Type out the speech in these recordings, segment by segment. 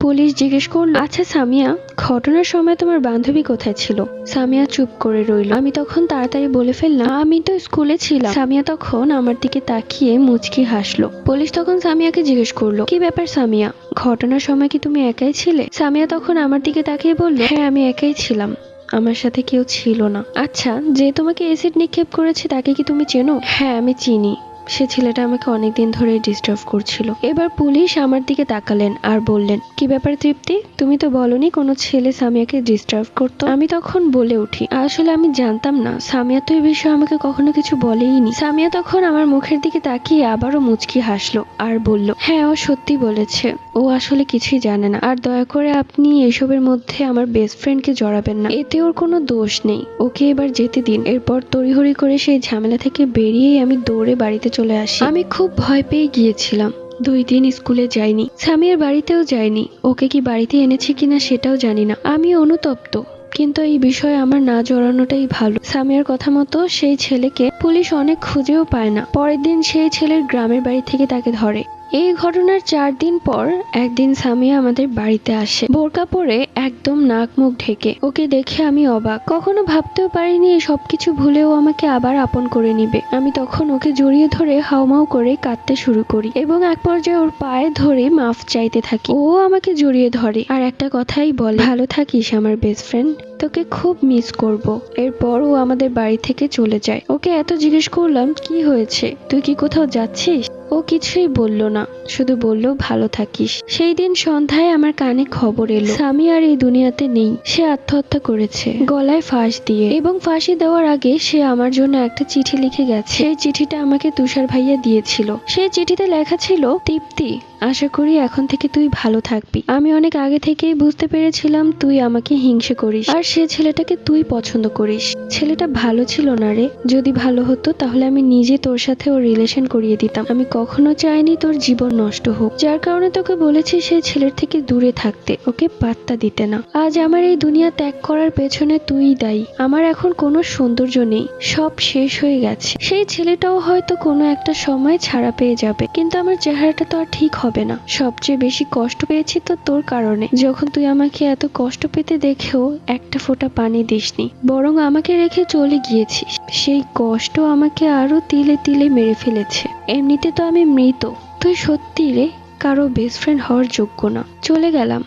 Police জিজ্ঞেস করলো, আচ্ছা সামিয়া, ঘটনার সময় তোমার বান্ধবী কোথায় ছিল? সামিয়া চুপ করে রইল। আমি তখন তাড়াতাড়ি বলে ফেললাম, আমি তো স্কুলে ছিলাম। সামিয়া তখন আমার দিকে তাকিয়ে মুচকি হাসলো। পুলিশ তখন সামিয়াকে জিজ্ঞেস করলো, কি ব্যাপার সামিয়া, ঘটনার সময় কি তুমি একাই ছিলে? সামিয়া তখন আমার দিকে তাকিয়ে বলল, হ্যাঁ আমি একাই ছিলাম, আমার সাথে কেউ ছিল না। আচ্ছা, যে তোমাকে এসিড নিক্ষেপ করেছে তাকে কি তুমি চেনো? হ্যাঁ আমি চিনি, সে ছেলেটা আমাকে অনেকদিন ধরে ডিস্টার্ব করছিল। এবার পুলিশ আমার দিকে তাকালেন আর বললেন, কি ব্যাপার তৃপ্তি, তুমি তো বলনি কোনো ছেলে সামিয়াকে ডিস্টার্ব করতো। আমি তখন বলে উঠি, আসলে আমি জানতাম না, সামিয়া তো এই বিষয়ে আমাকে কখনো কিছু বলেইনি। সামিয়া তখন আমার মুখের দিকে তাকিয়ে আবারও মুচকি হাসলো আর বলল, হ্যাঁ ও সত্যি বলেছে, ও আসলে কিছুই জানে না। আর দয়া করে আপনি এসবের মধ্যে আমার বেস্ট ফ্রেন্ডকে জড়াবেন না, এতে ওর কোনো দোষ নেই, ওকে এবার যেতে দিন। এরপর তড়িহড়ি করে সেই ঝামেলা থেকে বেরিয়েই আমি দৌড়ে বাড়িতে চলে আসি। আমি খুব ভয় পেয়ে গিয়েছিলাম। 2 দিন স্কুলে যাইনি, সামিয়ার বাড়িতেও যাইনি, ওকে কি বাড়িতে এনেছে কিনা সেটাও জানি না। আমি অনুতপ্ত, কিন্তু এই বিষয়ে আমার না জড়ানোটাই ভালো। সামিয়ার কথা মতো সেই ছেলেকে পুলিশ অনেক খুঁজেও পায় না। পরের দিন সেই ছেলের গ্রামের বাড়ি থেকে তাকে ধরে। এই ঘটনার 4 দিন পর একদিন সামিয়া আমাদের বাড়িতে আসে, বোরকা পরে, একদম নাক মুখ ঢেকে। ওকে দেখে আমি অবাক, কখনো ভাবতেও পারিনি এই সবকিছু ভুলেও আমাকে আবার আপন করে নিবে। আমি তখন ওকে জড়িয়ে ধরে হাউমাউ করে কাঁদতে শুরু করি এবং এক পর্যায়ে ওর পায়ে ধরে মাফ চাইতে থাকি। ও আমাকে জড়িয়ে ধরে আর একটা কথাই বলে, ভালো থাকিস আমার বেস্ট ফ্রেন্ড, তোকে খুব মিস করব। এরপর ও আমাদের বাড়ি থেকে চলে যায়। ওকে এত জিজ্ঞেস করলাম, কি হয়েছে, তুই কি কোথাও যাচ্ছিস? ও কিছুই বলল না, শুধু বলল ভালো থাকিস। সেই দিন সন্ধ্যায় আমার কানে খবর এলো, স্বামী আর এই দুনিয়াতে নেই, সে আত্মহত্যা করেছে গলায় ফাঁস দিয়ে। এবং ফাঁসি দেওয়ার আগে সে আমার জন্য একটা চিঠি লিখে গেছে। সেই চিঠিটা আমাকে তুষার ভাইয়া দিয়েছিল। সেই চিঠিতে লেখা ছিল, তৃপ্তি, আশা করি এখন থেকে তুই ভালো থাকবি। আমি অনেক আগে থেকেই বুঝতে পেরেছিলাম তুই আমাকে হিংসে করিস আর সে ছেলেটাকে তুই পছন্দ করিস। ছেলেটা ভালো ছিল না রে, যদি ভালো হতো তাহলে আমি নিজে তোর সাথে ওর রিলেশন করিয়ে দিতাম। আমি কখনো চাইনি তোর জীবন নষ্ট হোক, যার কারণে তোকে বলেছি সেই ছেলের থেকে দূরে থাকতে, ওকে পাত্তা দিতে না। আজ আমার এই দুনিয়া ত্যাগ করার পেছনে তুই দায়ী। আমার এখন কোনো সৌন্দর্য নেই, সব শেষ হয়ে গেছে। সেই ছেলেটাও হয়তো কোনো একটা সময় ছাড়া পেয়ে যাবে, কিন্তু আমার চেহারাটা তো আর ঠিক হবে না। সবচেয়ে বেশি কষ্ট পেয়েছি তো তোর কারণে, যখন তুই আমাকে এত কষ্ট পেতে দেখেও একটা ফোঁটা পানি দিসনি, বরং আমাকে রেখে চলে গিয়েছিস। সেই কষ্ট আমাকে আরো তিলে তিলে মেরে ফেলেছে। এমনিতে তো আমি মৃত, তুই সত্যি রে কারো বেস্ট ফ্রেন্ড হওয়ার যোগ্য না। চলে গেলাম,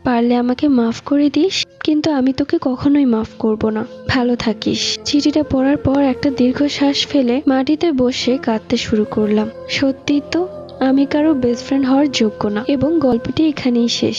পারলে আমাকে মাফ করে দিস, কিন্তু আমি তোকে কখনোই মাফ করব না। ভালো থাকিস। চিঠিটা পড়ার পর একটা দীর্ঘশ্বাস ফেলে মাটিতে বসে কাঁদতে শুরু করলাম। সত্যি তো, আমি কারো বেস্ট ফ্রেন্ড হওয়ার যোগ্য না। এবং গল্পটি এখানেই শেষ।